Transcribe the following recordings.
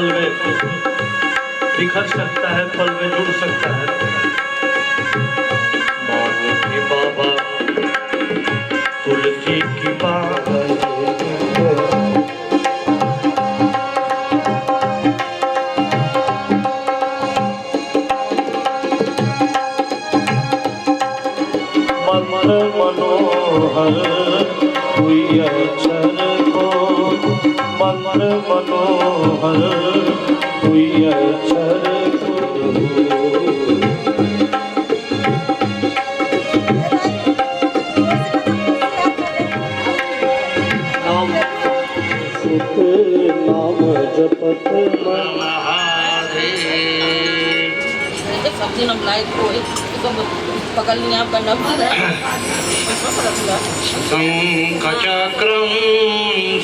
फल में बिखर सकता है, फल में जुड़ सकता है। मानो कि बाबा तुलसी की बात मन मनोहर हुई अक्षर को, मन मनोहर हुई अक्षर को। नाम नाम जपत मन हारे। सब्जी हम लाइक कोई पकड़ लिया आपका नंबर है। शंखचक्रं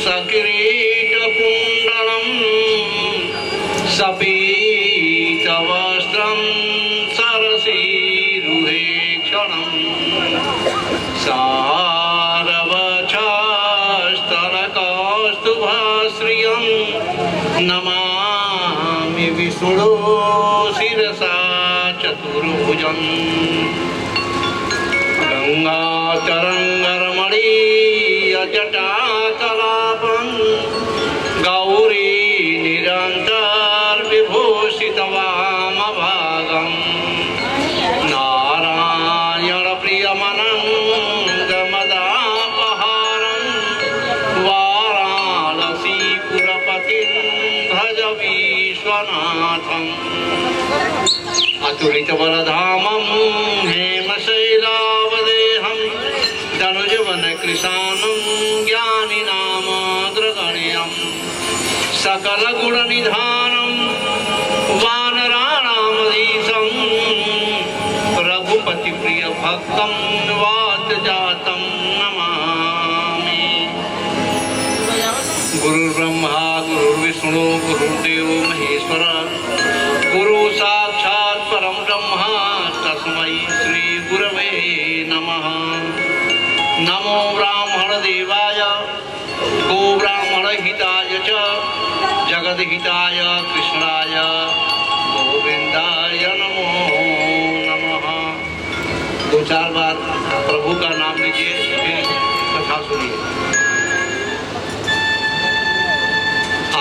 सकिरीटकुण्डलं सपीतवस्त्रं सरसीरुहेक्षणं सारवक्षस्तनकौस्तुभश्रियं नमामि विष्णु शिरसा चतुर्भुजं। गंगातरंगरमणीयजटाकलापं गौरी निरन्तर्विभूषितवामभागं नारायणप्रियमनङ्गमदापहारं वाराणसीपुरपतिं भज विश्वनाथम्। अतुलितबलधामं हेमशैलावदेहं तनुजवनकृशानं ज्ञानिनामग्रगण्यं सकलगुणनिधानं वानराणामधीशं रघुपतिप्रियभक्तं वातजातं नमामि। गुरुर्ब्रह्मा गुरुर्विष्णु गुरुर्देवो महेश्वरः गुरु साक्षात् परम ब्रह्म तस्मै श्री गुरवे नमः। नमो ब्राह्मण देवाय गो ब्राह्मण हिताय च जगद्हिताय कृष्णाय गोविंदाय नमो नमः। दो चार बार प्रभु का नाम लीजिए, फिर कथा सुनिए।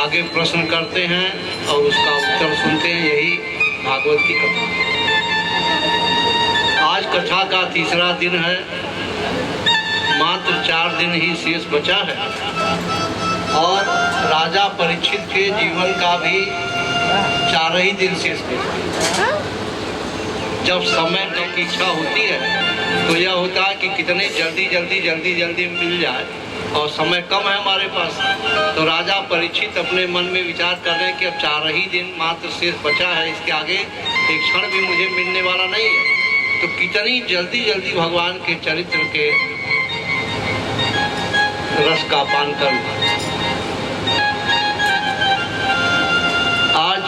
आगे प्रश्न करते हैं और उसका उत्तर सुनते हैं। यही भागवत की कथा। आज कथा का तीसरा दिन है। मात्र 4 दिन ही शेष बचा है और राजा परीक्षित के जीवन का भी 4 ही दिन शेष बचा है। जब समय की इच्छा होती है तो यह होता है कि कितने जल्दी मिल जाए, और समय कम है हमारे पास। तो राजा परीक्षित अपने मन में विचार कर रहे हैं कि अब 4 ही दिन मात्र शेष बचा है, इसके आगे एक क्षण भी मुझे मिलने वाला नहीं है। तो कितनी जल्दी भगवान के चरित्र के रस का पान कर। आज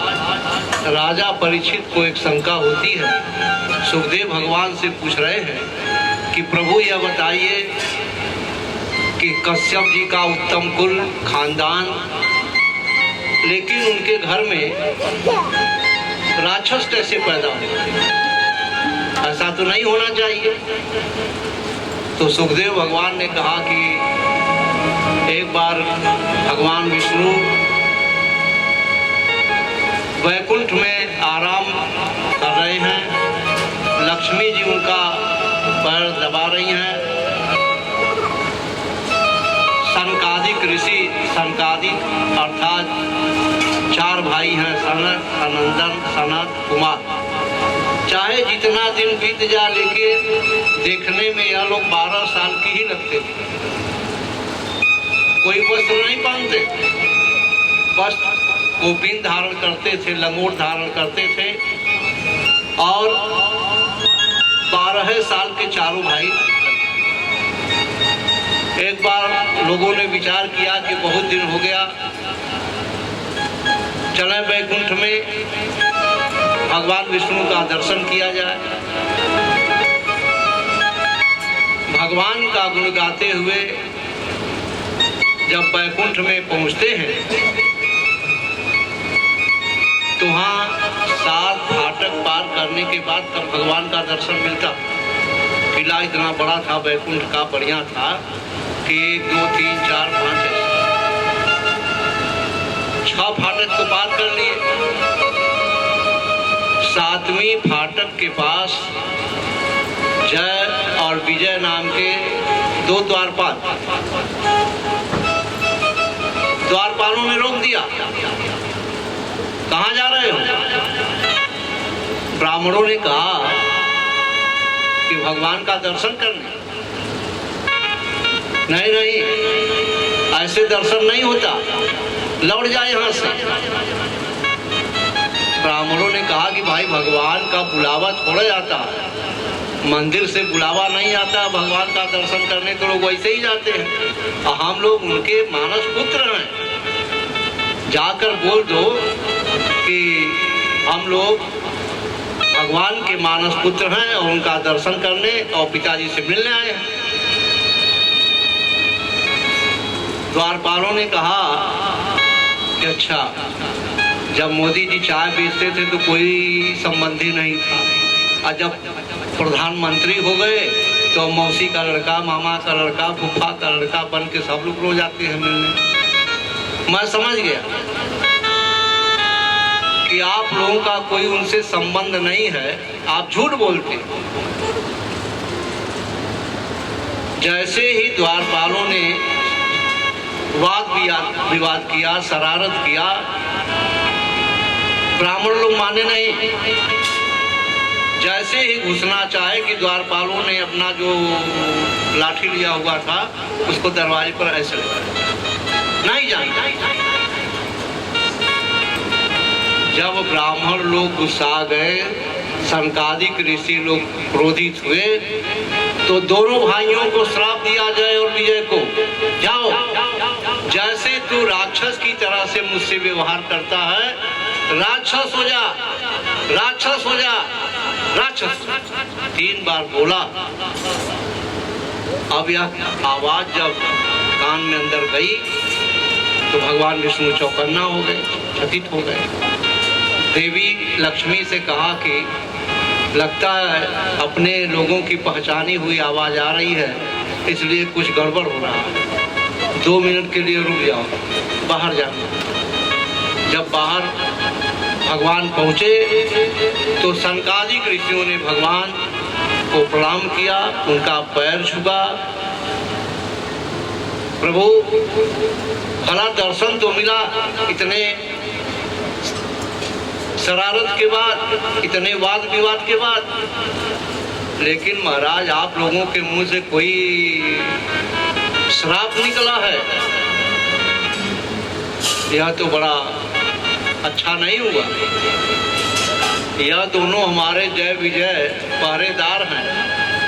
राजा परीक्षित को एक शंका होती है। सुखदेव भगवान से पूछ रहे हैं कि प्रभु यह बताइए कि कश्यप जी का उत्तम कुल खानदान, लेकिन उनके घर में राक्षस कैसे पैदा हुए? ऐसा तो नहीं होना चाहिए। तो सुखदेव भगवान ने कहा कि एक बार भगवान विष्णु वैकुंठ में आराम कर रहे हैं। लक्ष्मी जी उनका पैर दबा रही हैं। सनकादिक ऋषि, सनकादिक अर्थात 4 भाई हैं, सनक, सनंदन, सनत, कुमार। चाहे जितना दिन बीत जा, लेकिन देखने में यह लोग 12 साल की ही लगते थे। कोई वस्त्र नहीं पहनते, वस्त्र गोपीन धारण करते थे, लंगोट धारण करते थे, और 12 साल के चारों भाई। एक बार लोगों ने विचार किया कि बहुत दिन हो गया, चले वैकुंठ में भगवान विष्णु का दर्शन किया जाए। भगवान का गुण गाते हुए जब वैकुंठ में पहुंचते हैं तो वहाँ 7 फाटक पार करने के बाद तब भगवान का दर्शन मिलता। किला इतना बड़ा था, बैकुंठ का, बढ़िया था कि 1, 2, 3, 4, 5 6 फाटक तो पार कर लिए। 7वीं फाटक के पास जय और विजय नाम के 2 द्वारपालों ने रोक दिया। कहाँ जा रहे हो? ब्राह्मणों ने कहा कि भगवान का दर्शन करने। नहीं नहीं, ऐसे दर्शन नहीं होता, लौट जाए यहां से। ब्राह्मणों ने कहा कि भाई भगवान का बुलावा थोड़ा आता है, मंदिर से बुलावा नहीं आता। भगवान का दर्शन करने तो लोग वैसे ही जाते हैं, और हम लोग उनके मानस पुत्र हैं। जाकर बोल दो कि हम लोग भगवान के मानस पुत्र हैं और उनका दर्शन करने और पिताजी से मिलने आए हैं। द्वारपालों ने कहा कि अच्छा, जब मोदी जी चाय बेचते थे तो कोई संबंधी नहीं था, और जब प्रधानमंत्री हो गए तो मौसी का लड़का, मामा का लड़का, फूफा का लड़का बन के सब लोग रो जाते हैं मिलने। मैं समझ गया कि आप लोगों का कोई उनसे संबंध नहीं है, आप झूठ बोलते। जैसे ही द्वारपालों ने वाद विवाद किया, शरारत किया, ब्राह्मण लोग माने नहीं। जैसे ही घुसना चाहे कि द्वारपालों ने अपना जो लाठी लिया हुआ था उसको दरवाजे पर ऐसे लगाया, नहीं जाना। जब ब्राह्मण लोग गुस्सा गए, सनकादिक ऋषि लोग क्रोधित हुए, तो दोनों भाइयों को श्राप दिया जय और विजय को, जाओ, जैसे तू राक्षस की तरह से मुझसे व्यवहार करता है, राक्षस हो जा, राक्षस हो जा, राक्षस 3 बार बोला। अब यह आवाज जब कान में अंदर गई तो भगवान विष्णु चौकन्ना हो गए, चकित हो गए। देवी लक्ष्मी से कहा कि लगता है अपने लोगों की पहचानी हुई आवाज आ रही है, इसलिए कुछ गड़बड़ हो रहा है, 2 मिनट के लिए रुक जाओ, बाहर जाओ। जब बाहर भगवान पहुंचे तो सनकादिक ऋषियों ने भगवान को प्रणाम किया, उनका पैर छुआ। प्रभु, भला दर्शन तो मिला, इतने शरारत के बाद, इतने वाद विवाद के बाद, लेकिन महाराज आप लोगों के मुंह से कोई श्राप निकला है, यह तो बड़ा अच्छा नहीं हुआ। यह दोनों हमारे जय विजय पहरेदार हैं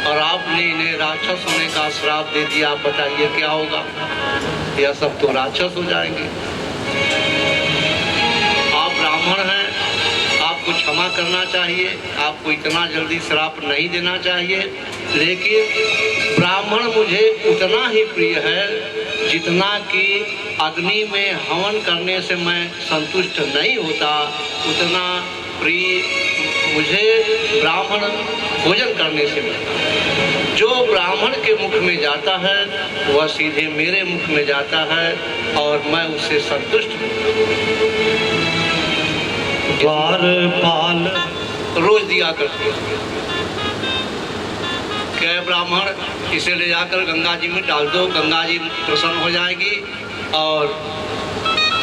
और आपने इन्हें राक्षस होने का श्राप दे दिया। आप बताइए क्या होगा? यह सब तो राक्षस हो जाएंगे। आप ब्राह्मण हैं, आपको क्षमा करना चाहिए, आपको इतना जल्दी श्राप नहीं देना चाहिए, लेकिन ब्राह्मण मुझे उतना ही प्रिय है जितना कि अग्नि में हवन करने से मैं संतुष्ट नहीं होता, उतना प्रिय मुझे ब्राह्मण भोजन करने से मिलता। जो ब्राह्मण के मुख में जाता है वह सीधे मेरे मुख में जाता है और मैं उससे संतुष्ट हूँ। द्वारपाल रोज दिया करते हैं। क्या ब्राह्मण, इसे ले जाकर गंगा जी में डाल दो, गंगा जी प्रसन्न हो जाएगी और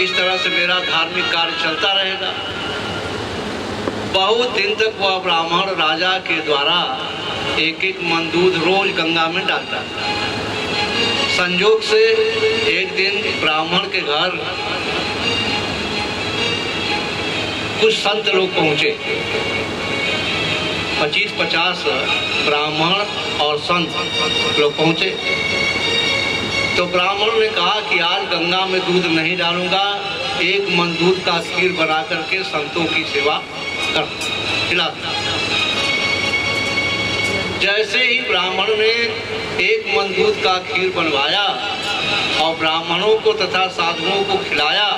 इस तरह से मेरा धार्मिक कार्य चलता रहेगा। बहुत दिन तक वह ब्राह्मण राजा के द्वारा 1-1 मन दूध रोज गंगा में डालता। संजोग से एक दिन ब्राह्मण के घर कुछ संत लोग पहुंचे, 25-50 ब्राह्मण और संत लोग पहुंचे। तो ब्राह्मण ने कहा कि आज गंगा में दूध नहीं डालूंगा, 1 मन दूध का खीर बना करके संतों की सेवा कर खिला। जैसे ही ब्राह्मण ने 1 मन दूध का खीर बनवाया और ब्राह्मणों को तथा साधुओं को खिलाया,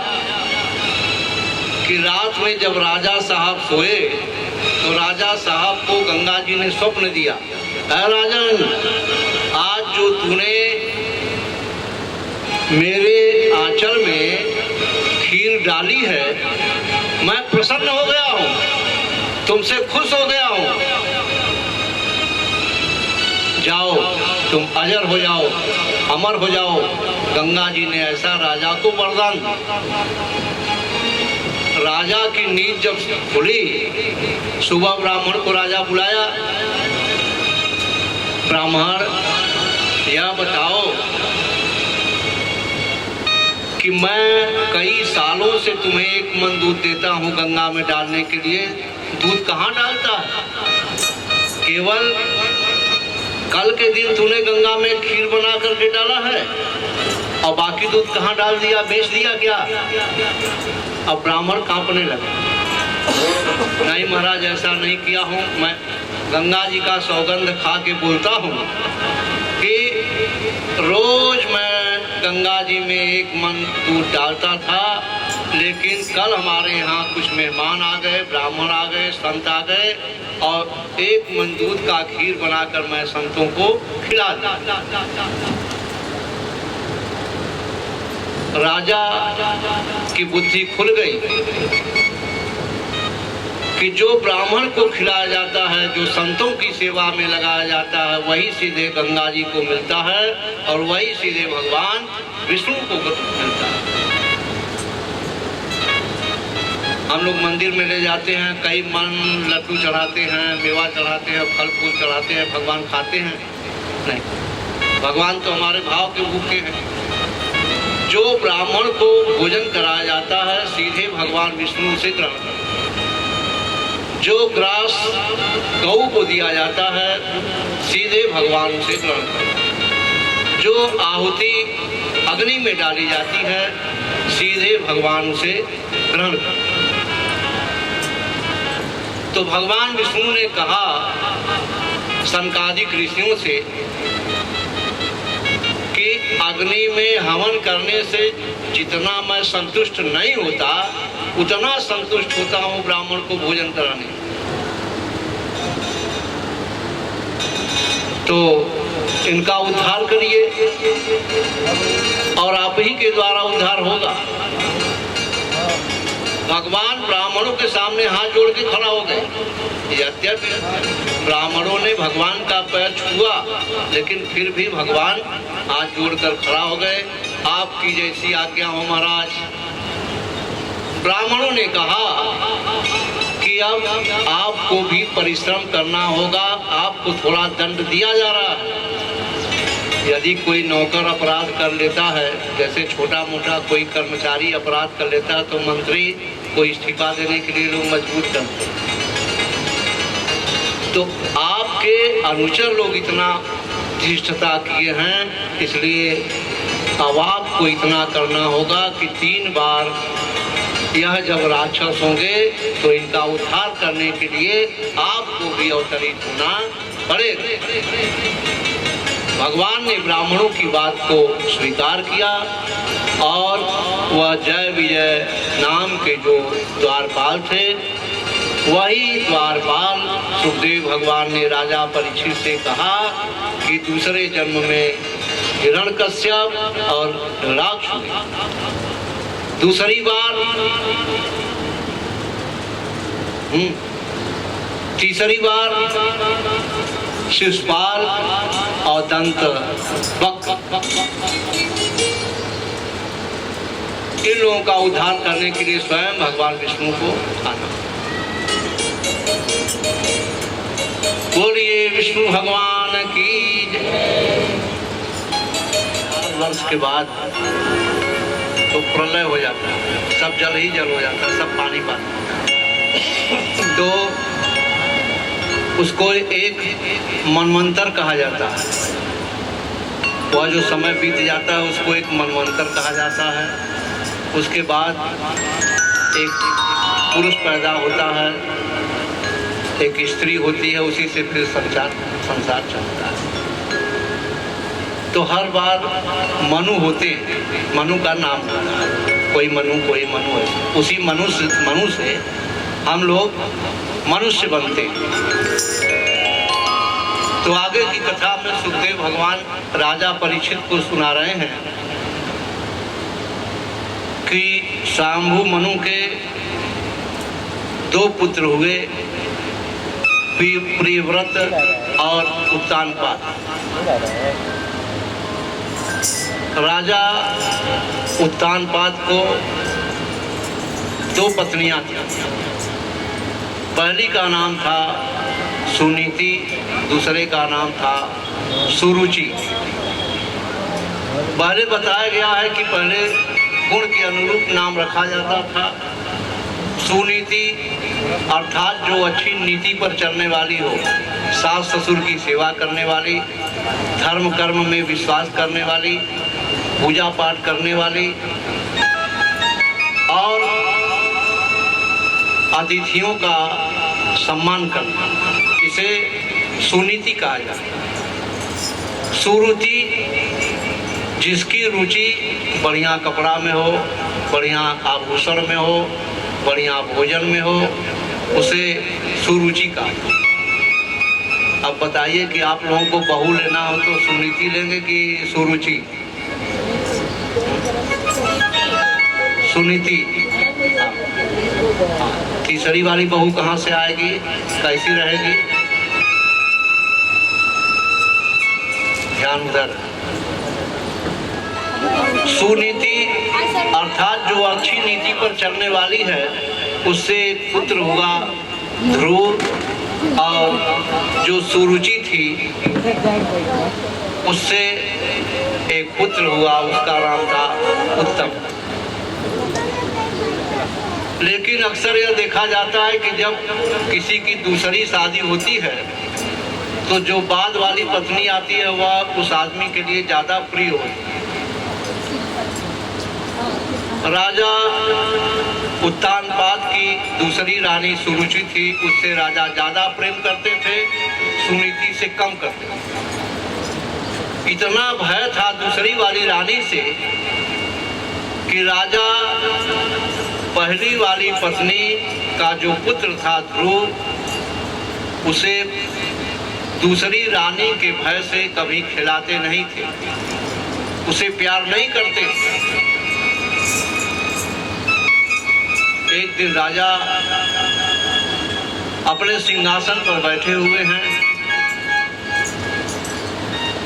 कि रात में जब राजा साहब सोए तो राजा साहब को गंगा जी ने स्वप्न दिया, ऐ राजन, आज जो तूने मेरे आंचल में खीर डाली है, मैं प्रसन्न हो गया हूँ, तुमसे खुश हो गया हूँ। जाओ, तुम अजर हो जाओ, अमर हो जाओ। गंगा जी ने ऐसा राजा को वरदान दिया। राजा की नींद जब खुली, सुबह ब्राह्मण को राजा बुलाया, ब्राह्मण यह बताओ कि मैं कई सालों से तुम्हें एक मन दूध देता हूँ गंगा में डालने के लिए, दूध कहाँ डालता है? केवल कल के दिन तूने गंगा में खीर बना करके डाला है और बाकी दूध कहाँ डाल दिया, बेच दिया क्या? अब ब्राह्मण कांपने लगे, नहीं महाराज, ऐसा नहीं किया हूँ। मैं गंगा जी का सौगंध खा के बोलता हूँ कि रोज मैं गंगा जी में एक मन दूध डालता था, लेकिन कल हमारे यहाँ कुछ मेहमान आ गए, ब्राह्मण आ गए, संत आ गए और एक मन दूध का खीर बनाकर मैं संतों को खिला दिया। राजा की बुद्धि खुल गई कि जो ब्राह्मण को खिलाया जाता है, जो संतों की सेवा में लगाया जाता है, वही सीधे गंगा जी को मिलता है और वही सीधे भगवान विष्णु को मिलता है। हम लोग मंदिर में ले जाते हैं, कई मन लड्डू चढ़ाते हैं, मेवा चढ़ाते हैं, फल फूल चढ़ाते हैं, भगवान खाते हैं? नहीं, भगवान तो हमारे भाव के भूखे हैं। जो ब्राह्मण को भोजन कराया जाता है, सीधे भगवान विष्णु से ग्रहण करते हैं। जो ग्रास गौ को दिया जाता है, सीधे भगवान से ग्रहण करते हैं। जो आहुति अग्नि में डाली जाती है, सीधे भगवान से ग्रहण करते हैं। तो भगवान विष्णु ने कहा सनकादिक ऋषियों से कि अग्नि में हवन करने से जितना मैं संतुष्ट नहीं होता, उतना संतुष्ट होता हूँ ब्राह्मण को भोजन कराने। तो इनका उद्धार करिए और आप ही के द्वारा उद्धार होगा। भगवान ब्राह्मणों के सामने हाथ जोड़ के खड़ा हो गए। यद्यपि ब्राह्मणों ने भगवान का पैर छुआ, लेकिन फिर भी भगवान हाथ जोड़कर खड़ा हो गए, आपकी जैसी आज्ञा हो महाराज। ब्राह्मणों ने कहा कि अब आपको भी परिश्रम करना होगा, आपको थोड़ा दंड दिया जा रहा है। यदि कोई नौकर अपराध कर लेता है, जैसे छोटा मोटा कोई कर्मचारी अपराध कर लेता है, तो मंत्री को इस्तीफा देने के लिए लोग मजबूर करते हैं। तो आपके अनुचर लोग इतना धृष्टता किए हैं, इसलिए अब आपको इतना करना होगा कि 3 बार यह जब राक्षस होंगे तो इनका उद्धार करने के लिए आपको भी अवतरित होना पड़ेगा। भगवान ने ब्राह्मणों की बात को स्वीकार किया और वह जय विजय नाम के जो द्वारपाल थे, वही द्वारपाल सुखदेव भगवान ने राजा परीक्षित से कहा कि दूसरे जन्म में हिरण्यकश्यप और हिरण्याक्ष हुए। दूसरी बार, तीसरी बार शिशुपाल और दंत वक्र, इन लोगों का उद्धार करने के लिए स्वयं भगवान विष्णु को आना। बोलिए विष्णु भगवान की जय। 4 वर्ष के बाद तो प्रलय हो जाता है, सब जल ही जल हो जाता है, सब पानी पानी। तो उसको एक मनवंतर कहा जाता है। वह जो समय बीत जाता है उसको एक मनवंतर कहा जाता है। उसके बाद एक पुरुष पैदा होता है, एक स्त्री होती है, उसी से फिर संसार चलता है। तो हर बार मनु होते हैं, मनु का नाम होता है। कोई मनु है। उसी मनु से हम लोग मनुष्य बनते हैं। तो आगे की कथा में सुखदेव भगवान राजा परीक्षित को सुना रहे हैं कि शांभु मनु के 2 पुत्र हुए, प्रियव्रत और उत्तानपाद। राजा उत्तानपाद को 2 पत्नियां थीं। पहली का नाम था सुनीति, दूसरे का नाम था सुरुचि। पहले बताया गया है कि पहले गुण के अनुरूप नाम रखा जाता था। सुनीति अर्थात जो अच्छी नीति पर चलने वाली हो, सास ससुर की सेवा करने वाली, धर्म कर्म में विश्वास करने वाली, पूजा पाठ करने वाली और अतिथियों का सम्मान करना, इसे सुनीति कहा जाता है। सुरुचि जिसकी रुचि बढ़िया कपड़ा में हो, बढ़िया आभूषण में हो, बढ़िया भोजन में हो, उसे सुरुचि कहा जाता है। अब बताइए कि आप लोगों को बहू लेना हो तो सुनीति लेंगे कि सुरुचि? सुनीति। तीसरी वाली बहू कहाँ से आएगी, कैसी रहेगी? ध्यान उधर। सुनीति अर्थात जो अच्छी नीति पर चलने वाली है, उससे पुत्र हुआ ध्रुव, और जो सुरुचि थी उससे एक पुत्र हुआ, उसका नाम था उत्तम। लेकिन अक्सर यह देखा जाता है कि जब किसी की दूसरी शादी होती है तो जो बाद वाली पत्नी आती है वह उस आदमी के लिए ज्यादा प्रिय होती है। राजा उत्तानपाद की दूसरी रानी सुरुचि थी, उससे राजा ज्यादा प्रेम करते थे, सुनीति से कम करते थे। इतना भय था दूसरी वाली रानी से कि राजा पहली वाली पत्नी का जो पुत्र था ध्रुव, उसे दूसरी रानी के भय से कभी खिलाते नहीं थे, उसे प्यार नहीं करते। एक दिन राजा अपने सिंहासन पर बैठे हुए हैं,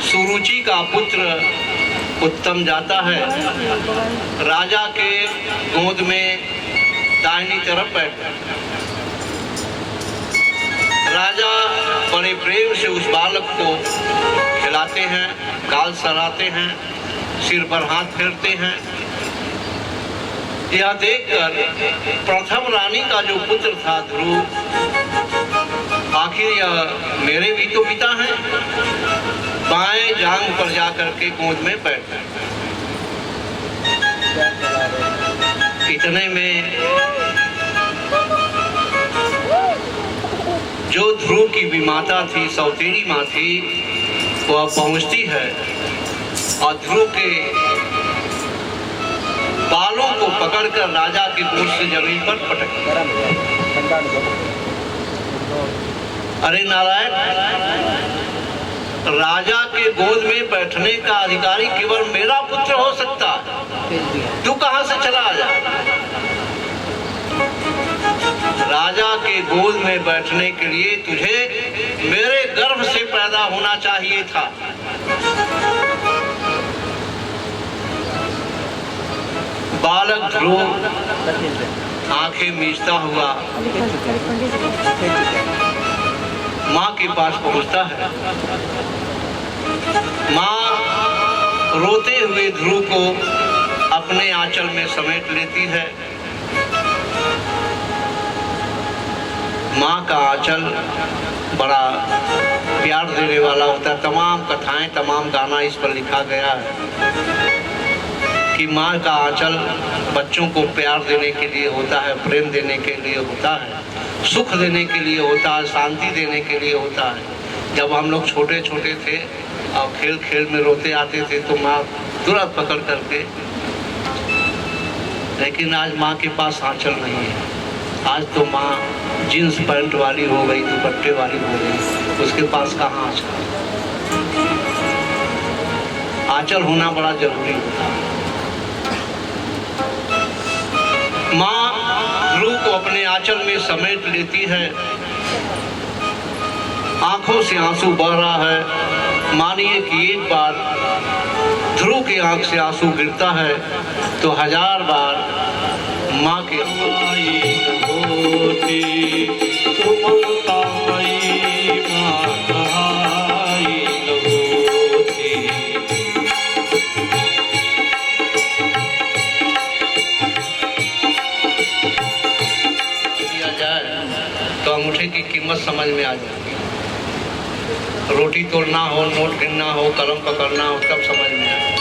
सुरुचि का पुत्र उत्तम जाता है, राजा के गोद में दाहिनी तरफ बैठा। राजा बड़े प्रेम से उस बालक को खिलाते हैं, गाल सराते हैं, सिर पर हाथ फेरते हैं। यह देखकर प्रथम रानी का जो पुत्र था ध्रुव, आखिर यह मेरे भी तो पिता हैं, बाएं जांग पर जाकर के गोद में बैठ गए। इतने में जो ध्रुव की भी माता थी, सौतेली माँ थी, वह पहुंचती है और ध्रुव के बालों को पकड़कर राजा की गोद से जमीन पर पटक। अरे नारायण, राजा के गोद में बैठने का अधिकारी केवल मेरा पुत्र हो सकता, तू कहां से चला आया? राजा के गोद में बैठने के लिए तुझे मेरे गर्भ से पैदा होना चाहिए था। बालक ध्रुव आंखें मीचता हुआ माँ के पास पहुंचता है। माँ रोते हुए ध्रुव को अपने आंचल में समेट लेती है। माँ का आंचल बड़ा प्यार देने वाला होता है। तमाम कथाएं, तमाम गाना इस पर लिखा गया है कि माँ का आंचल बच्चों को प्यार देने के लिए होता है, प्रेम देने के लिए होता है, सुख देने के लिए होता है, शांति देने के लिए होता है। जब हम लोग छोटे छोटे थे और खेल खेल में रोते आते थे तो माँ तुरंत पकड़ करके लेकिन आज माँ के पास आंचल नहीं है। आज तो माँ जींस पैंट वाली हो गई, दुपट्टे वाली हो गई, उसके पास कहाँ आंचल। आंचल होना बड़ा जरूरी होता है। माँ ध्रुव को अपने आंचल में समेट लेती है। आंखों से आंसू बह रहा है। मानिए कि एक बार ध्रुव की आंख से आंसू गिरता है तो 1000 बार माँ के दिया जाए तो अंगूठे की कीमत समझ में आ जाती है। रोटी तोड़ना हो, नोट गिनना हो, कलम पकड़ना हो, तब समझ में आए।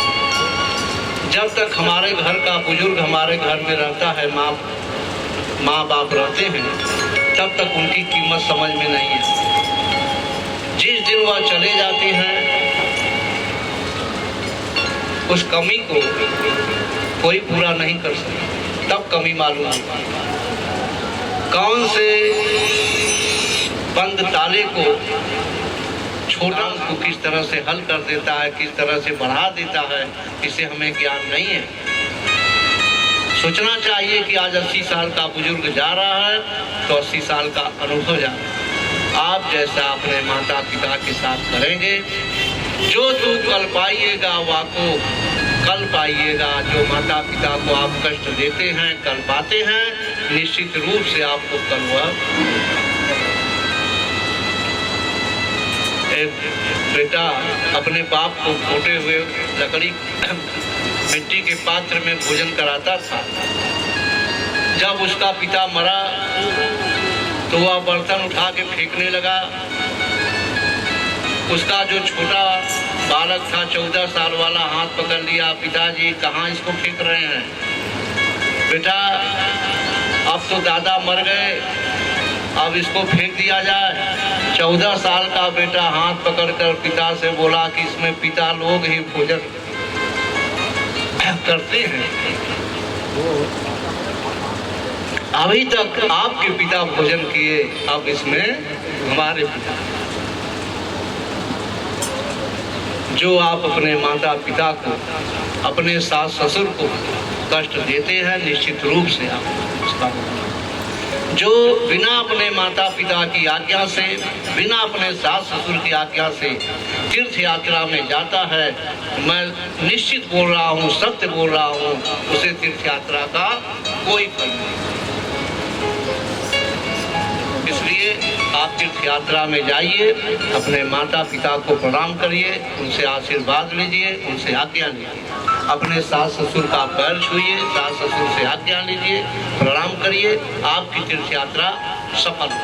जब तक हमारे घर का बुजुर्ग हमारे घर में रहता है, माँ बाप रहते हैं, तब तक उनकी कीमत समझ में नहीं है। जिस दिन वह चले जाते हैं, उस कमी को कोई पूरा नहीं कर सकता, तब कमी मालूम होती है। कौन से बंद ताले को छोटा उसको किस तरह से हल कर देता है, किस तरह से बढ़ा देता है, इसे हमें ज्ञान नहीं है। सोचना चाहिए कि आज 80 साल का बुजुर्ग जा रहा है तो 80 साल का अनुभव जा रहा है। आप जैसा अपने माता पिता के साथ करेंगे, जो तू कल पाइएगा वाको कल पाइएगा। जो माता पिता को आप कष्ट देते हैं, कल पाते हैं, निश्चित रूप से आपको कल वह। एक बेटा अपने बाप को खोटे हुए लकड़ी मिट्टी के पात्र में भोजन कराता था। जब उसका पिता मरा तो वह बर्तन उठा के फेंकने लगा। उसका जो छोटा बालक था 14 साल वाला, हाथ पकड़ लिया, पिताजी कहाँ इसको फेंक रहे हैं? बेटा अब तो दादा मर गए, अब इसको फेंक दिया जाए। 14 साल का बेटा हाथ पकड़कर पिता से बोला कि इसमें पिता लोग ही भोजन करते हैं, अभी तक आपके पिता भोजन किए, अब इसमें हमारे पिता। जो आप अपने माता पिता को, अपने सास ससुर को कष्ट देते हैं, निश्चित रूप से आप उसका। जो बिना अपने माता पिता की आज्ञा से, बिना अपने सास ससुर की आज्ञा से तीर्थ यात्रा में जाता है, मैं निश्चित बोल रहा हूँ, सत्य बोल रहा हूँ, उसे तीर्थ यात्रा का कोई फल नहीं। इसलिए आप तीर्थ यात्रा में जाइए, अपने माता पिता को प्रणाम करिए, उनसे आशीर्वाद लीजिए, उनसे आज्ञा लीजिए। अपने सास ससुर का पैर छूइए, सास ससुर से आज्ञा लीजिए, प्रणाम करिए, आपकी तीर्थ यात्रा सफल हो।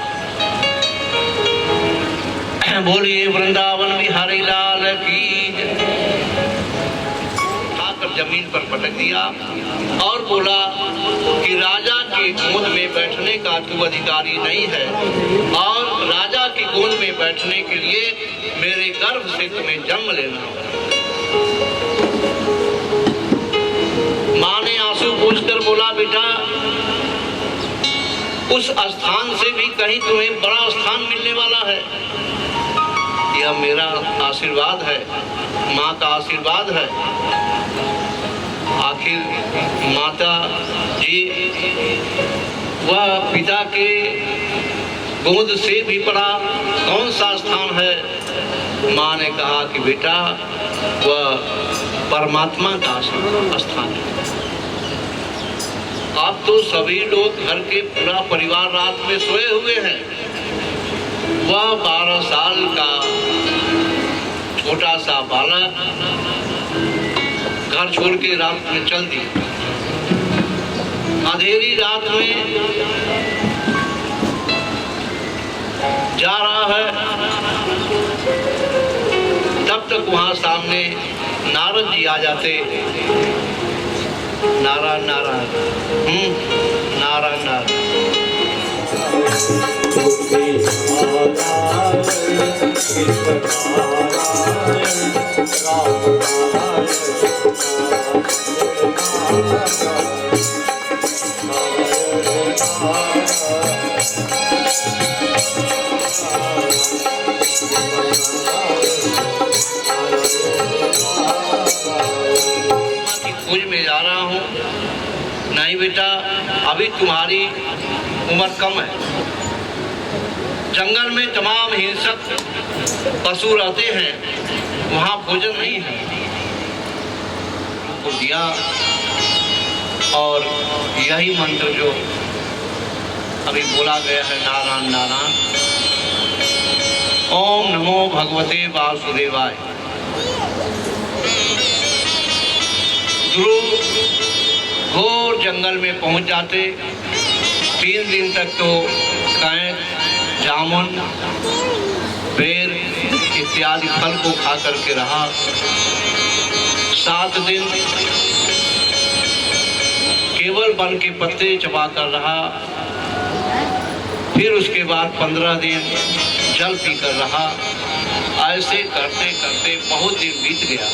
बोलिए वृंदावन बिहारी लाल की। उठाकर जमीन पर पटक दिया और बोला कि राजा के गोद में बैठने का तू अधिकारी नहीं है, और राजा की गोद में बैठने के लिए मेरे गर्भ से तुम्हें जन्म लेना होगा। माँ ने आंसू पोंछकर बोला, बेटा उस स्थान से भी कहीं तुम्हें बड़ा स्थान मिलने वाला है, यह मेरा आशीर्वाद है, माँ का आशीर्वाद है। आखिर माता जी वह पिता के गोद से भी बड़ा कौन सा स्थान है? माँ ने कहा कि बेटा वह परमात्मा का स्थान है। अब तो सभी लोग घर के पूरा परिवार रात में सोए हुए हैं। वह 12 साल का छोटा सा बालक घर छोड़ के रात में चल दिया। अंधेरी रात में जा रहा है, तब तक वहां सामने नारद जी आ जाते। नारायण नारायण, नारायण नारायण। की खोज में जा रहा हूँ। नहीं बेटा, अभी तुम्हारी उम्र कम है। जंगल में तमाम हिंसक पशु रहते हैं, वहाँ भोजन नहीं है। को दिया और यही मंत्र जो अभी बोला गया है, नारायण नारायण, ओम नमो भगवते वासुदेवाय। ध्रुव घोर जंगल में पहुंच जाते। 3 दिन तक तो कैंट, जामुन, बेर इत्यादि फल को खा करके रहा। 7 दिन केवल वन के पत्ते चबा कर रहा। फिर उसके बाद 15 दिन जल पीकर रहा। ऐसे करते करते बहुत दिन बीत गया।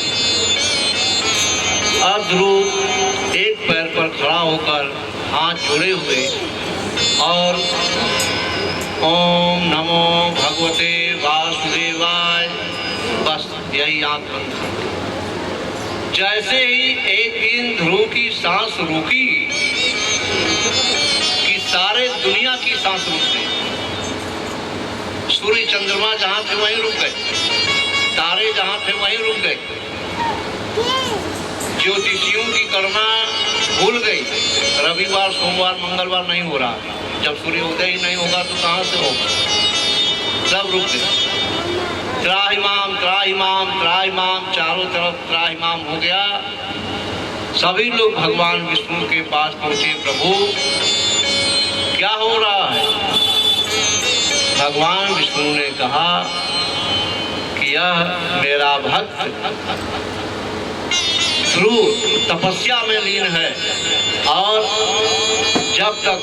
अब ध्रुव एक पैर पर खड़ा होकर हाथ जोड़े हुए और ओम नमो भगवते वासुदेवाय, बस यही आंख बंद कर। जैसे ही एक दिन ध्रुव की सांस रुकी कि सारे दुनिया की सांस रुक गई। सूर्य चंद्रमा जहां थे वहीं रुक गए, तारे जहां थे वहीं रुक गए, ज्योतिषियों की गणना भूल गई। रविवार, सोमवार, मंगलवार नहीं हो रहा। जब सूर्योदय ही नहीं होगा तो कहां से होगा? सब रुक गए। त्राहिमाम त्राहिमाम त्राहिमाम, चारों तरफ त्राहिमाम हो गया। सभी लोग भगवान विष्णु के पास पहुंचे। प्रभु, क्या हो रहा है? भगवान विष्णु ने कहा कि यह मेरा भक्त ध्रुव तपस्या में लीन है और जब तक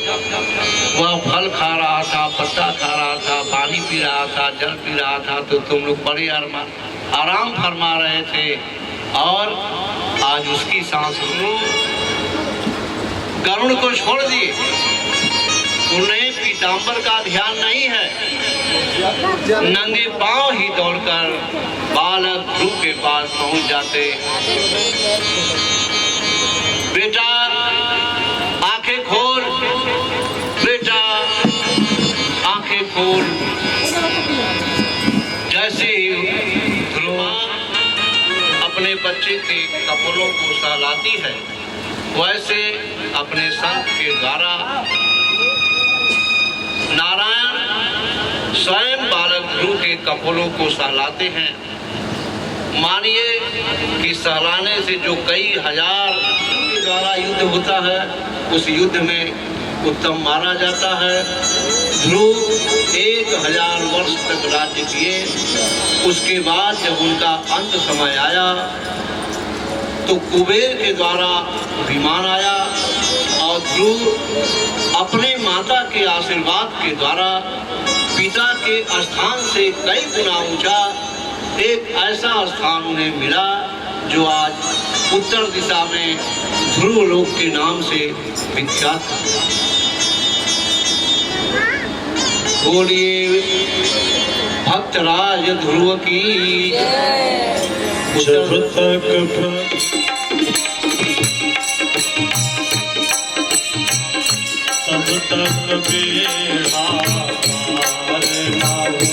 वह फल खा रहा था, पत्ता खा रहा था, पानी पी रहा था, जल पी रहा था, तो तुम लोग बड़े आराम फरमा रहे थे। और आज उसकी सांस गरुड़ को छोड़ दिए। उन्हें पीताम्बर का ध्यान नहीं है। नंगे पांव ही दौड़कर बालक ध्रुव के पास पहुंच जाते। बेटा आंखें खोल, बेटा आंखें खोल। जैसे ही ध्रुव अपने बच्चे के कपड़ों को सहलाती है, वैसे अपने संत के द्वारा नारायण स्वयं बालक ध्रुव के कपोलों को सहलाते हैं। मानिए कि सहलाने से जो कई हजार के द्वारा युद्ध होता है, उस युद्ध में उत्तम मारा जाता है। ध्रुव 1000 वर्ष तक राज्य किए। उसके बाद जब उनका अंत समय आया तो कुबेर के द्वारा विमान आया और ध्रुव अपने माता के आशीर्वाद के द्वारा पिता के स्थान से कई गुना ऊंचा एक ऐसा स्थान उन्हें मिला जो आज उत्तर दिशा में ध्रुव लोक के नाम से विख्यात है। बोलिए भक्तराज ध्रुव की जब तक बेड़ा पार ना हो,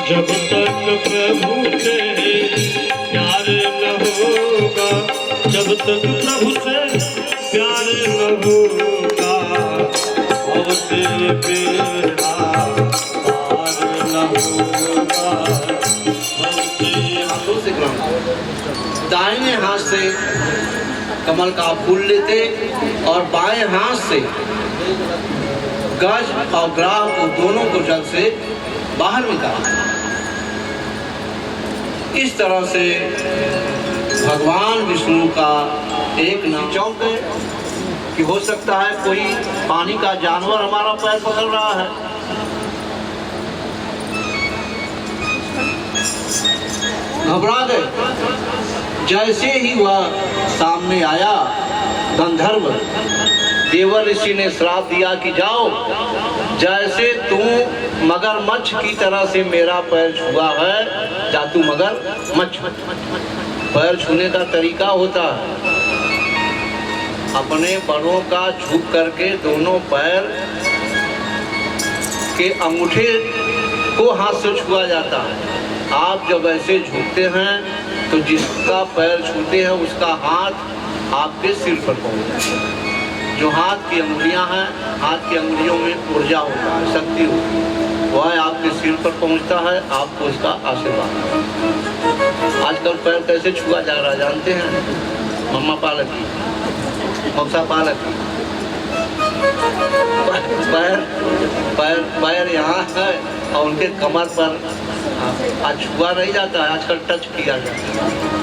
जब तक प्रभु से प्यार न होगा, जब तक प्रभु से प्यार न होगा, और बेड़ा पार न होगा। हाथों से दाहिने हाथ से कमल का फूल लेते और बाएं हाथ से गज और ग्राह को दोनों को जल से बाहर निकालते। इस तरह से भगवान विष्णु का एक नाम चौक है कि हो सकता है कोई पानी का जानवर हमारा पैर पकड़ रहा है। घबरा गए। जैसे ही वह सामने आया, गंधर्व देवर ऋषि ने श्राप दिया कि जाओ, जैसे तू मगरमच्छ की तरह से मेरा पैर छुआ है, जा तू मगरमच्छ। पैर छूने का तरीका होता है, अपने बड़ों का झुक करके दोनों पैर के अंगूठे को हाथ से छुआ जाता है। आप जब ऐसे झुकते हैं तो जिसका पैर छूते हैं उसका हाथ आपके सिर पर पहुंचता है। जो हाथ की अंगुलियां हैं, हाथ की अंगुलियों में ऊर्जा होता है, शक्ति होती है, वह आपके सिर पर पहुंचता है, आपको उसका आशीर्वाद। आजकल पैर कैसे छुआ जा रहा है जानते हैं? मम्मा पालक की, मौसा पालक की, पैर पैर पैर यहाँ है और उनके कमर पर आज छुआ नहीं जाता है, आजकल टच किया जाता है।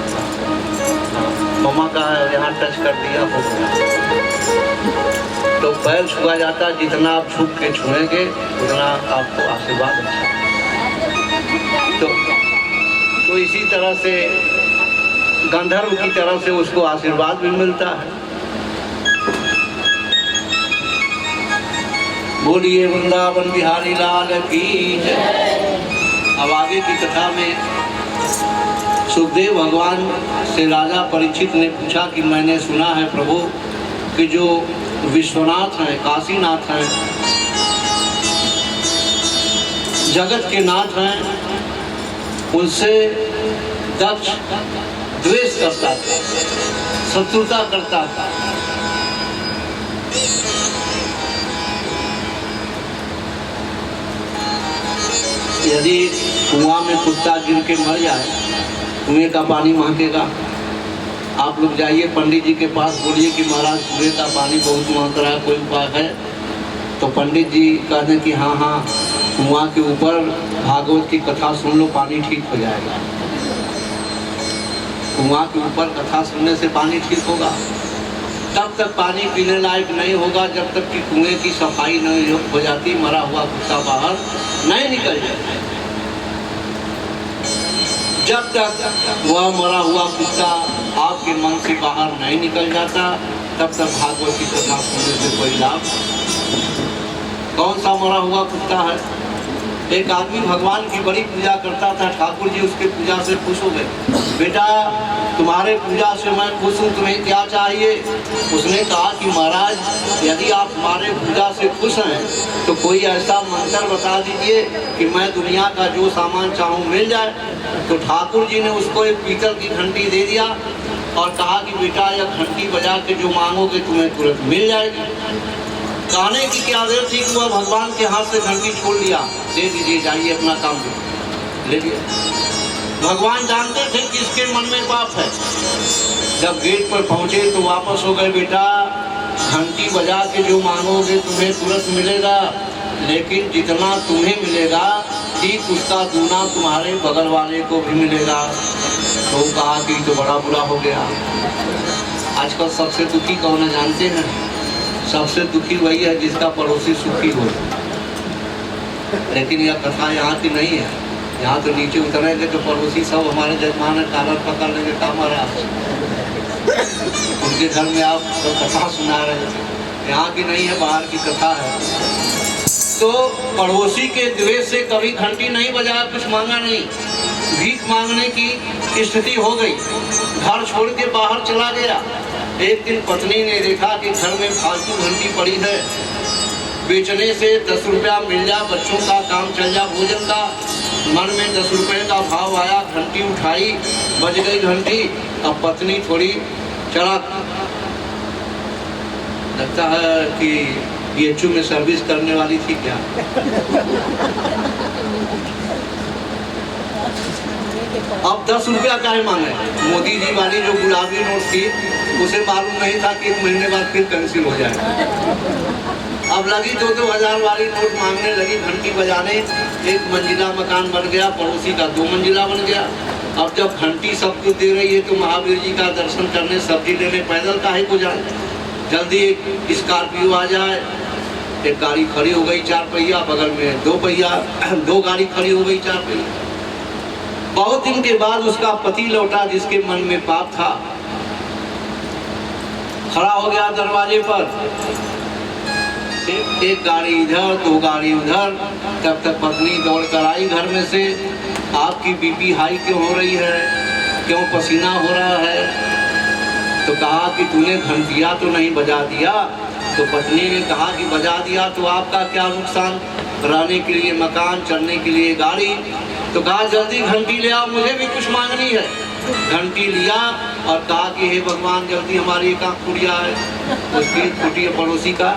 मम्मा का है यहाँ टच कर दिया हो गया। तो पैर छुआ जाता है, जितना आप झुक के छुएंगे उतना आपको आशीर्वाद अच्छा। तो इसी तरह से गंधर्व की तरफ से उसको आशीर्वाद भी मिलता है। बोलिए वृंदावन बिहारी लाल की जय। अब आगे की कथा में सुखदेव भगवान से राजा परीक्षित ने पूछा कि मैंने सुना है प्रभु कि जो विश्वनाथ हैं, काशीनाथ हैं, जगत के नाथ हैं, उनसे दक्ष द्वेष करता था, शत्रुता करता था। यदि कुआं में कुत्ता गिर के मर जाए, कुएं का पानी महकेगा। आप लोग जाइए पंडित जी के पास, बोलिए कि महाराज कुएं का पानी बहुत महक रहा है, कोई उपाय है? तो पंडित जी कहते कि हाँ हाँ, कुआं के ऊपर भागवत की कथा सुन लो, पानी ठीक हो जाएगा। कुआं के ऊपर कथा सुनने से पानी ठीक होगा। तब तक पानी पीने लायक नहीं होगा जब तक कि कुएं की सफाई नहीं हो जाती, मरा हुआ कुत्ता बाहर नहीं निकल जाए। जब तक वह मरा हुआ कुत्ता आपके मन से बाहर नहीं निकल जाता, तब तक भागवत की कथा सुनने से कोई लाभ। कौन सा मरा हुआ कुत्ता है? एक आदमी भगवान की बड़ी पूजा करता था, ठाकुर जी उसके पूजा से खुश हो गए। बेटा तुम्हारे पूजा से मैं खुश हूँ, तुम्हें क्या चाहिए? उसने कहा कि महाराज यदि आप हमारे पूजा से खुश हैं तो कोई ऐसा मंत्र बता दीजिए कि मैं दुनिया का जो सामान चाहूँ मिल जाए। तो ठाकुर जी ने उसको एक पीतल की घंटी दे दिया और कहा कि बेटा यह घंटी बजा के जो मांगोगे तुम्हें तुरंत मिल जाएगी। कहने की क्या देर थी कि वह भगवान के हाथ से घंटी छोड़ दिया, दे दीजिए जाइए अपना काम ले लिया। भगवान जानते थे कि इसके मन में पाप है। जब गेट पर पहुंचे तो वापस हो गए। बेटा घंटी बजा के जो मांगोगे तुम्हें तुरंत मिलेगा, लेकिन जितना तुम्हें मिलेगा ठीक उसका दूना तुम्हारे बगल वाले को भी मिलेगा। तो कहा कि तो बड़ा बुरा हो गया। आजकल सबसे दुखी कौन है जानते हैं? सबसे दुखी वही है जिसका पड़ोसी सुखी हो। लेकिन यह कथा यहाँ की नहीं है। यहाँ तो नीचे उतरेंगे तो पड़ोसी सब हमारे जजमान कालर पकड़ लेंगे, काम आ रहा उनके घर में आप तो कथा सुना रहे थे। यहाँ की नहीं है, बाहर की कथा है। तो पड़ोसी के द्वेष से कभी घंटी नहीं बजाया, कुछ मांगा नहीं, भीख मांगने की स्थिति हो गई। घर छोड़ के बाहर चला गया। एक दिन पत्नी ने देखा कि घर में फालतू घंटी पड़ी है, बेचने से 10 रुपया मिल जा, बच्चों का काम चल जा, भोजन का। मन में 10 रुपये का भाव आया, घंटी उठाई, बज गई घंटी। अब पत्नी थोड़ी चढ़ा, लगता है कि बीएचयू में सर्विस करने वाली थी क्या। अब 10 रुपया काहे मांगे? मोदी जी वाली जो गुलाबी नोट थी उसे मालूम नहीं था कि 1 महीने बाद फिर कैंसिल हो जाएगा। अब लगी 2-2 हज़ार वाली नोट मांगने लगी, घंटी बजाने। 1 मंजिला मकान बन गया, पड़ोसी का 2 मंजिला बन गया। अब जब घंटी सब कुछ दे रही है तो महावीर जी का दर्शन करने, सब्जी लेने पैदल काहे को जाए? जल्दी एक स्कॉर्पियो आ जाए। एक गाड़ी खड़ी हो गई 4 पहिया, बगल में 2 पहिया, 2 गाड़ी खड़ी हो गई 4 पहिया। बहुत दिन के बाद उसका पति लौटा जिसके मन में पाप था, खड़ा हो गया दरवाजे पर। एक गाड़ी इधर, 2 गाड़ी उधर। तब तक पत्नी दौड़ कर आई घर में से, आपकी बीपी हाई क्यों हो रही है, क्यों पसीना हो रहा है? तो कहा कि तूने घंटिया तो नहीं बजा दिया? तो पत्नी ने कहा कि बजा दिया तो आपका क्या नुकसान, रहने के लिए मकान, चलने के लिए गाड़ी। तो कहा जल्दी घंटी ले आओ, मुझे भी कुछ मांगनी है। घंटी लिया और कहा कि हे भगवान जल्दी हमारी एक आँख फूट है, उसकी फूटी पड़ोसी का।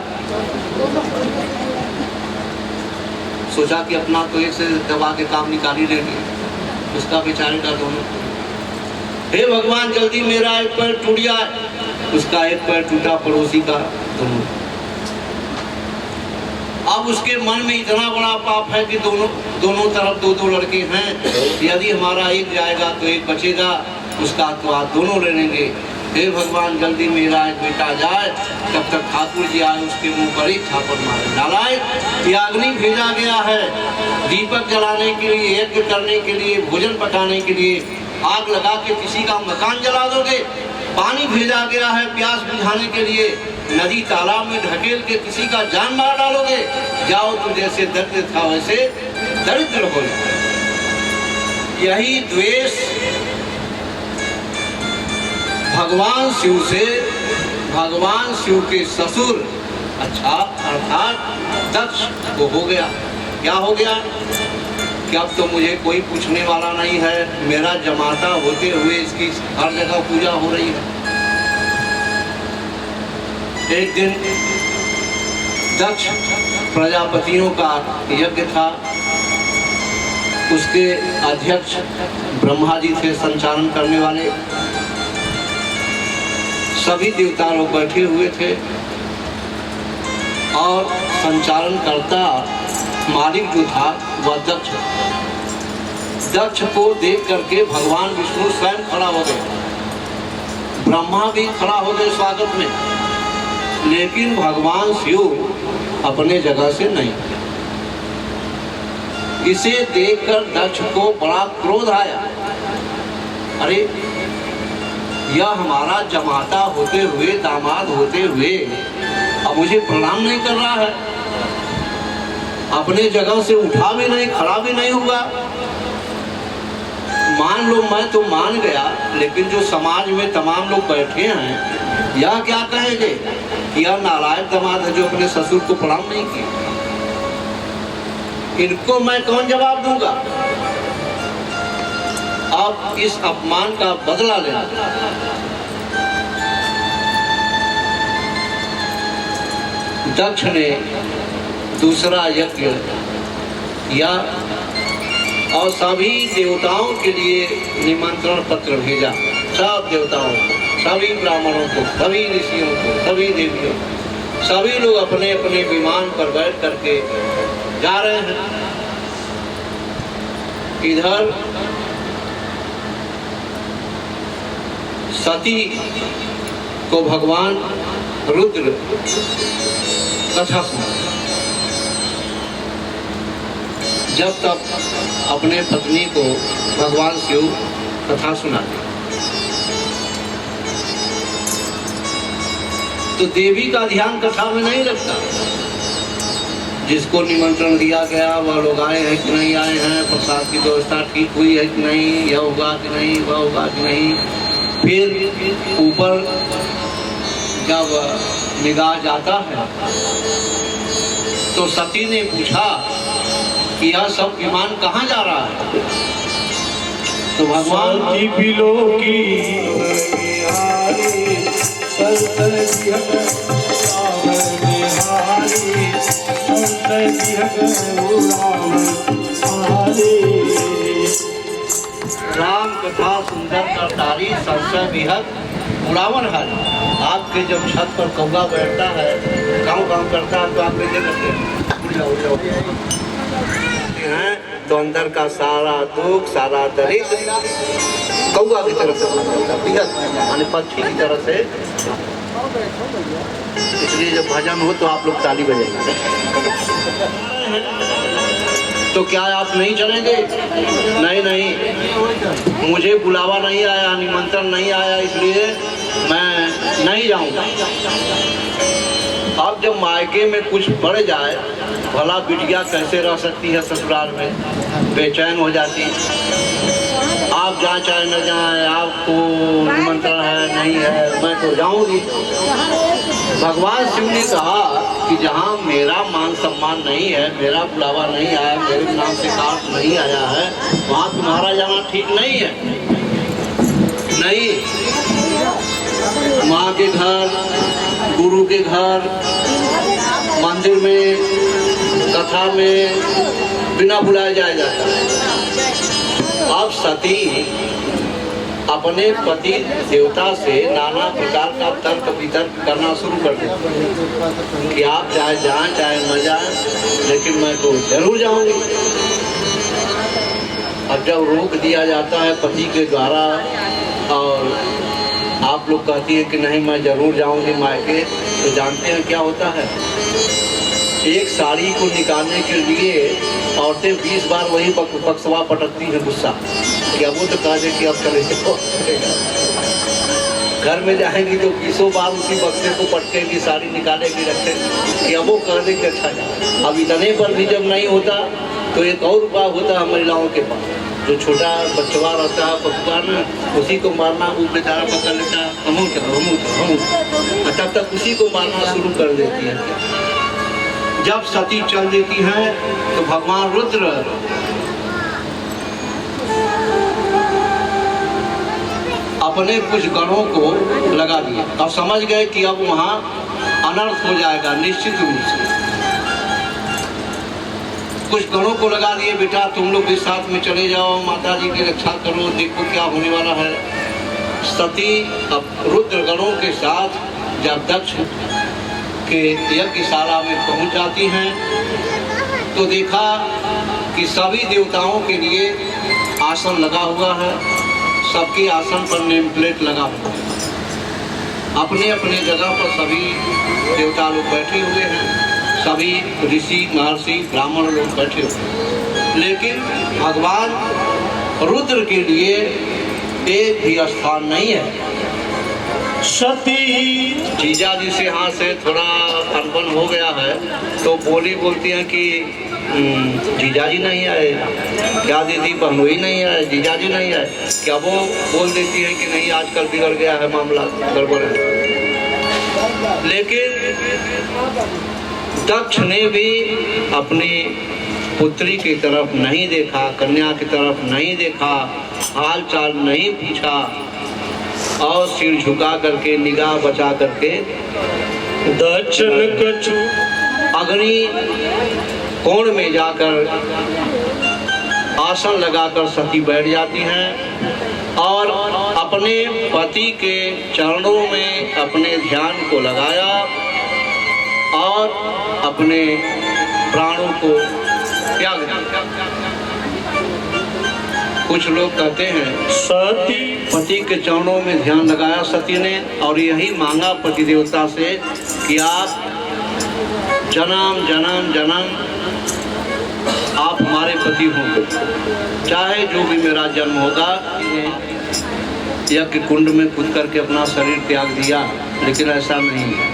सोचा कि अपना तो एक से दबा के काम निकाल ही लेंगे, उसका बेचारे का दोनों। हे भगवान जल्दी मेरा एक पैर टूट जाए, उसका एक पैर टूटा, पड़ोसी का दोनों। अब उसके मन में इतना बड़ा पाप है कि दोनों तरफ 2-2 लड़के हैं, यदि हमारा एक जाएगा तो एक बचेगा, उसका तो आप दोनों ले लेंगे। हे भगवान जल्दी मेरा एक बेटा जाए। तब तक ठाकुर जी आए, उसके मुंह पर एक थापड़ मारे। नालायक, याग्नि भेजा गया है दीपक जलाने के लिए, यज्ञ करने के लिए, भोजन पकाने के लिए। आग लगा के किसी का मकान जला दोगे? पानी भेजा गया है प्यास बुझाने के लिए, नदी तालाब में ढकेल के किसी का जान मार डालोगे? जाओ तो जैसे दरिद्र था वैसे दरिद्र हो जाओ। यही द्वेष भगवान शिव से, भगवान शिव के ससुर अर्थात दक्ष को हो गया। क्या हो गया कि अब तो मुझे कोई पूछने वाला नहीं है, मेरा जमाता होते हुए इसकी हर जगह पूजा हो रही है। एक दिन दक्ष प्रजापतियों का यज्ञ था, उसके अध्यक्ष ब्रह्मा जी थे, संचालन करने वाले। सभी देवता लोग बैठे हुए थे और संचालन करता मालिक जो था वह दक्ष। दक्ष को देख करके भगवान विष्णु स्वयं खड़ा हो गए, ब्रह्मा भी खड़ा हो गए स्वागत में, लेकिन भगवान शिव अपने जगह से नहीं। इसे देखकर दक्ष को बड़ा क्रोध आया। अरे यह हमारा जमाता होते हुए, दामाद होते हुए अब मुझे प्रणाम नहीं कर रहा है, अपने जगह से उठा भी नहीं, खड़ा भी नहीं हुआ। मान लो मैं तो मान गया, लेकिन जो समाज में तमाम लोग बैठे हैं यह क्या कहेंगे कि यह नालायक दामाद है जो अपने ससुर को प्रणाम नहीं किया। इनको मैं कौन जवाब दूंगा? अब इस अपमान का बदला लेना। दक्ष ने दूसरा यज्ञ किया और सभी देवताओं के लिए निमंत्रण पत्र भेजा। सब देवताओं को, सभी ब्राह्मणों को, सभी ऋषियों को, सभी देवियों, सभी लोग अपने अपने विमान पर बैठ करके जा रहे हैं। इधर सती को भगवान रुद्र कथा सुना। जब तक अपने पत्नी को भगवान शिव कथा सुनाते तो देवी का ध्यान कथा में नहीं लगता। जिसको निमंत्रण दिया गया वह लोग आए हैं कि नहीं आए हैं, प्रसाद की व्यवस्था ठीक हुई है कि नहीं, यह होगा कि नहीं, वह होगा कि नहीं। फिर ऊपर जब निगाह जाता है तो सती ने पूछा कि यह सब विमान कहाँ जा रहा है? तो भगवान राम कथा सुंदर करतारी संशय विहत उड़ावन है। आपके जब छत पर कौवा बैठता है, गाँव करता है, तो आप कैसे करते हैं? तो अंदर का सारा दुख, सारा दरिद्र कौवा की तरफ से, यानी पक्षी की तरफ से। इसलिए जब भजन हो तो आप लोग ताली बजाएंगे। तो क्या आप नहीं चलेंगे? नहीं नहीं, मुझे बुलावा नहीं आया, निमंत्रण नहीं आया, इसलिए मैं नहीं जाऊंगा। अब जब मायके में कुछ बढ़ जाए, भला बिटिया कैसे रह सकती है ससुराल में, बेचैन हो जाती। आप जहाँ चाहे न जाए, आपको निमंत्रण है नहीं है, मैं तो जाऊंगी। भगवान शिव ने कहा कि जहाँ मेरा मान सम्मान नहीं है, मेरा बुलावा नहीं आया, मेरे नाम से कार्ड नहीं आया है, वहाँ तुम्हारा जाना ठीक नहीं है। नहीं, माँ के घर, गुरु के घर, मंदिर में, कथा में बिना बुलाए जाया जाता है। अब सती अपने पति देवता से नाना प्रकार का तर्क वितर्क करना शुरू कर देती कि आप चाहे जाएं चाहे न जाएं, लेकिन मैं तो जरूर जाऊंगी। अब जब रोक दिया जाता है पति के द्वारा और आप लोग कहती है कि नहीं मैं जरूर जाऊंगी मायके, तो जानते हैं क्या होता है? एक साड़ी को निकालने के लिए औरतें 20 बार वही बक्सवा पटकती हैं गुस्सा कि अब वो तो कह दे कि अब चले जाओ। घर में जाएंगी तो 20 बार उसी बक्से को पटकेगी, साड़ी निकालेगी, रखेगी कि अब वो कह दे कि अच्छा जाए। अब इतने पर भी जब नहीं होता तो एक और उपाय होता है महिलाओं के पास, जो छोटा बच्चवा रहता है पकवान, उसी को मारना, वो बेचारा पकड़ लेता है, हम तब तक उसी को मारना शुरू कर देती है। जब सती चल देती हैं तो भगवान रुद्र अपने कुछ गणों को लगा दिए। अब समझ गए कि अब वहां अनर्थ हो जाएगा निश्चित रूप से। कुछ गणों को लगा दिए, बेटा तुम लोग भी साथ में चले जाओ, माता जी की रक्षा करो, देखो क्या होने वाला है। सती अब रुद्र गणों के साथ जब दक्ष के यज्ञशाला में पहुंच जाती हैं तो देखा कि सभी देवताओं के लिए आसन लगा हुआ है, सबके आसन पर नेम प्लेट लगा हुआ है, अपने अपने जगह पर सभी देवता लोग बैठे हुए हैं, सभी ऋषि महर्षि ब्राह्मण लोग बैठे हुए हैं। लेकिन भगवान रुद्र के लिए एक भी स्थान नहीं है। सती जीजा जी से यहाँ से थोड़ा अनबन हो गया है तो बोलती हैं कि जीजा जी नहीं आए, क्या दीदी बहनोई नहीं आए, जीजा जी नहीं आए। क्या वो बोल देती है कि नहीं आजकल बिगड़ गया है मामला, गड़बड़ है। लेकिन दक्ष ने भी अपनी पुत्री की तरफ नहीं देखा, कन्या की तरफ नहीं देखा, हाल चाल नहीं पूछा और सिर झुका करके निगाह बचा करके दक्षिण कछु अग्नि कोण में जाकर आसन लगाकर सती बैठ जाती हैं और अपने पति के चरणों में अपने ध्यान को लगाया और अपने प्राणों को त्याग दिया। कुछ लोग कहते हैं सती पति के चरणों में ध्यान लगाया सती ने और यही मांगा पति देवता से कि आप जन्म जन्म जन्म आप हमारे पति होंगे, चाहे जो भी मेरा जन्म होगा। यज्ञ कुंड में कूद करके अपना शरीर त्याग दिया, लेकिन ऐसा नहीं है,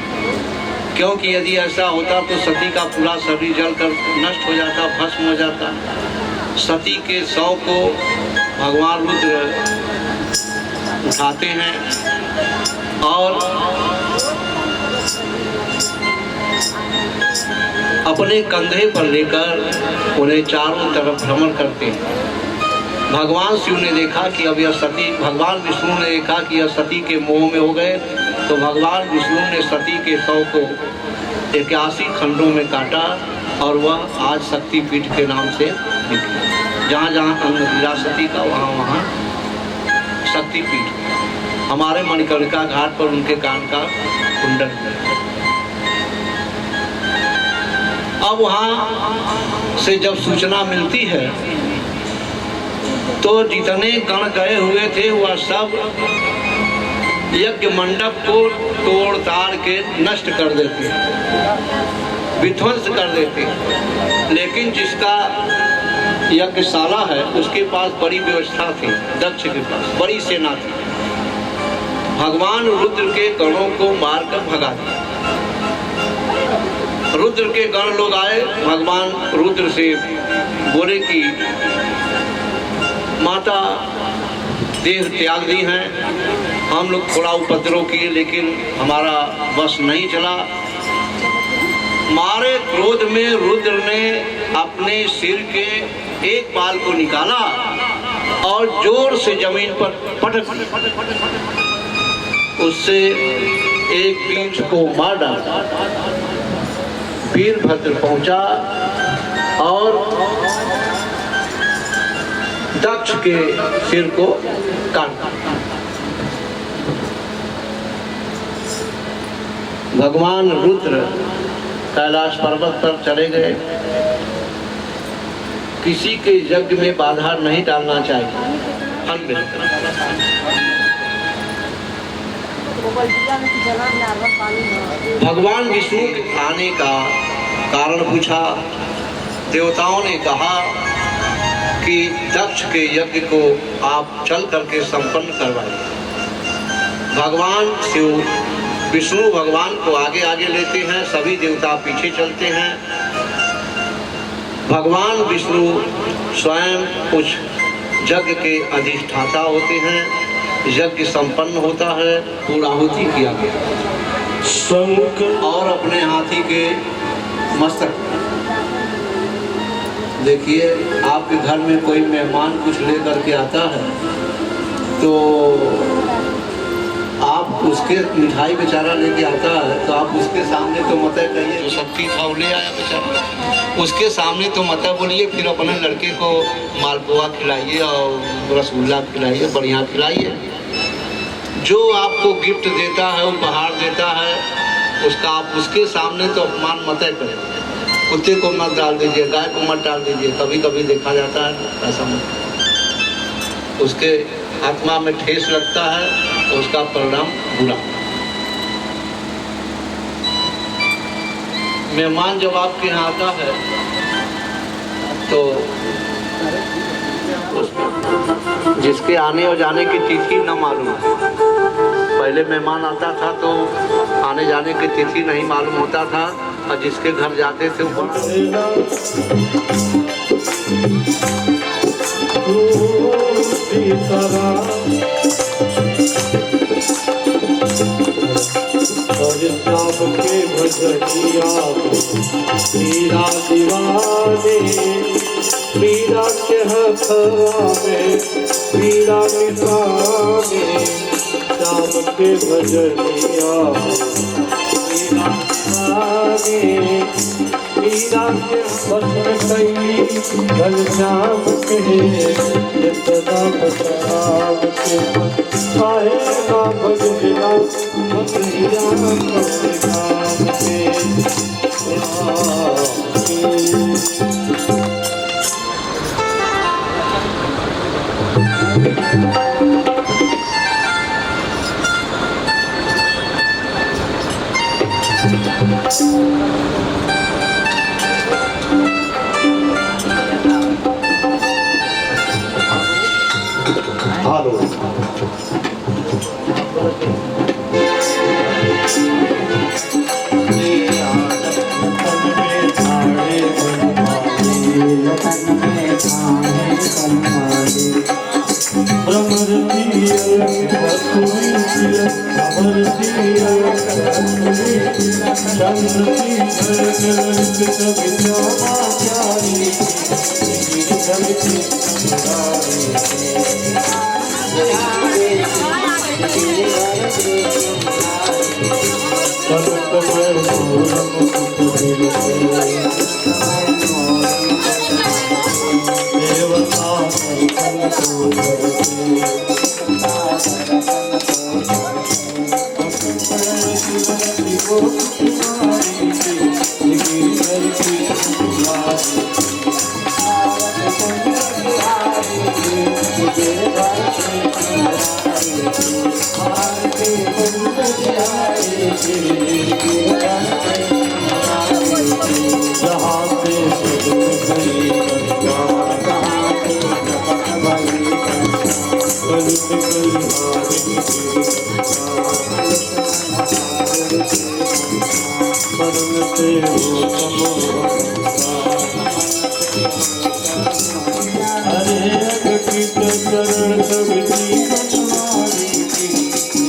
क्योंकि यदि ऐसा होता तो सती का पूरा शरीर जलकर नष्ट हो जाता, भस्म हो जाता। सती के शव को भगवान रुद्र उठाते हैं और अपने कंधे पर लेकर उन्हें चारों तरफ भ्रमण करते हैं। भगवान शिव ने देखा कि अब यह सती, भगवान विष्णु ने देखा कि यह सती के मोह में हो गए, तो भगवान विष्णु ने सती के शव को 81 खंडों में काटा और वह आज शक्तिपीठ के नाम से निकला। जहाँ जहाँ अंग गिरा सती का वहाँ वहाँ शक्तिपीठ। हमारे मणिकर्णिका घाट पर उनके कान का कुंडल। अब वहाँ से जब सूचना मिलती है तो जितने गण गए हुए थे वह सब यज्ञ मंडप को तोड़ ताड़ के नष्ट कर देते, विध्वंस कर देते। लेकिन जिसका यज्ञशाला है उसके पास बड़ी व्यवस्था थी, दक्ष के पास बड़ी सेना थी। भगवान रुद्र के गणों को मारकर भगा दिया रुद्र के गण लोग आए। भगवान रुद्र से बोले कि माता देह त्याग दी हैं, हम लोग थोड़ा उपद्रव किए लेकिन हमारा बस नहीं चला। मारे क्रोध में रुद्र ने अपने सिर के एक बाल को निकाला और जोर से जमीन पर पटक उससे एक वीर को मार डाला। वीरभद्र पहुंचा और दक्ष के सिर को काटा। भगवान रुद्र कैलाश पर्वत पर चले गए। किसी के यज्ञ में बाधा नहीं डालना चाहिए, फल मिलता है। भगवान विष्णु के आने का कारण पूछा। देवताओं ने कहा कि दक्ष के यज्ञ को आप चल करके संपन्न करवाइए। भगवान शिव विष्णु भगवान को आगे आगे लेते हैं, सभी देवता पीछे चलते हैं। भगवान विष्णु स्वयं कुछ यज्ञ के अधिष्ठाता होते हैं। यज्ञ संपन्न होता है, पूर्णाहुति किया गया और अपने हाथी के मस्तक। देखिए, आपके घर में कोई मेहमान कुछ लेकर के आता है तो आप उसके मिठाई बेचारा लेके आता है तो आप उसके सामने तो मत कहिए जो शक्ति था ले आया बेचारा, उसके सामने तो मत बोलिए। फिर अपने लड़के को मालपुआ खिलाइए और रसगुल्ला खिलाइए, बढ़िया खिलाइए। जो आपको गिफ्ट देता है, उपहार देता है, उसका आप उसके सामने तो अपमान मत करें। कुत्ते को मत डाल दीजिए, गाय को मत डाल दीजिए। कभी कभी देखा जाता है ऐसा मत, उसके आत्मा में ठेस लगता है तो उसका परिणाम बुरा। मेहमान जब आपके यहाँ आता है तो जिसके आने और जाने की तिथि न मालूम है। पहले मेहमान आता था तो आने जाने की तिथि नहीं मालूम होता था और जिसके घर जाते थे वो के भजनिया मीरा दीवाने, मीरा के हथवा में मीरा निशाने, श्याम के भजनिया मीरा दीवाने, मीरा के बचन कैली घन श्याम के जितना बचाव के पाए ना भजना भजनिया काम के से पतित चरण कवि बनवारी की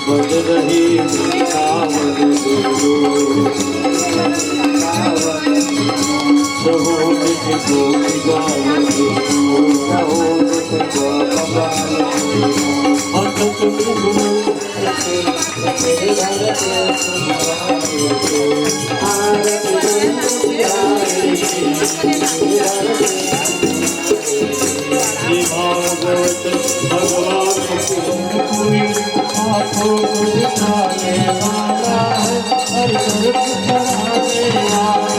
बज रही वृंदावन सबो निज गोपी गावती अटक भागवत भगवान पूरी आँखों को दिखाने वाला है हर तरफ कराने वाला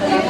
Thank you.